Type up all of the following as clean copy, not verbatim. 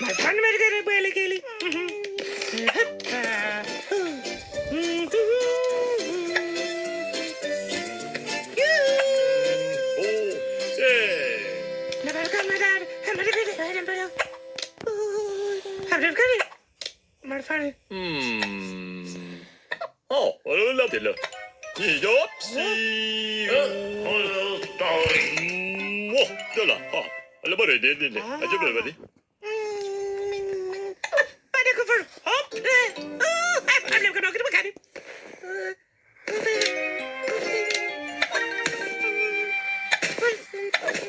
My friend made it really Kelly. Oh, hola, Tela. Hiccups. Oh, Tela. Alla bara det. Aja bara det.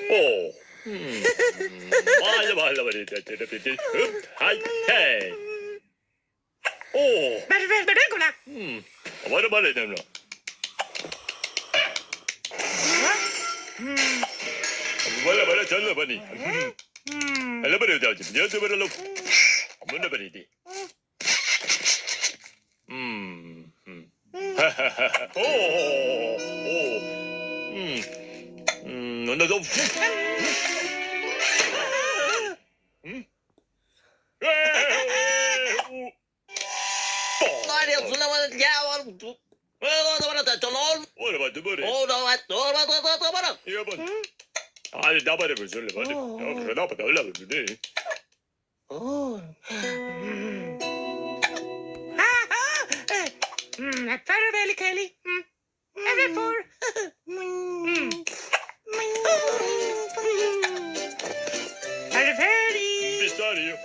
Oh. Alla bara det. Hej, hej. Oh. Vad bara det nu? Bara challa bani. Alla bara det. Jag bara lo. Mana bara det. No. What about the body? Oh, no, yeah, but I did double it. Oh. That's very Kelly. Every four. Sorry.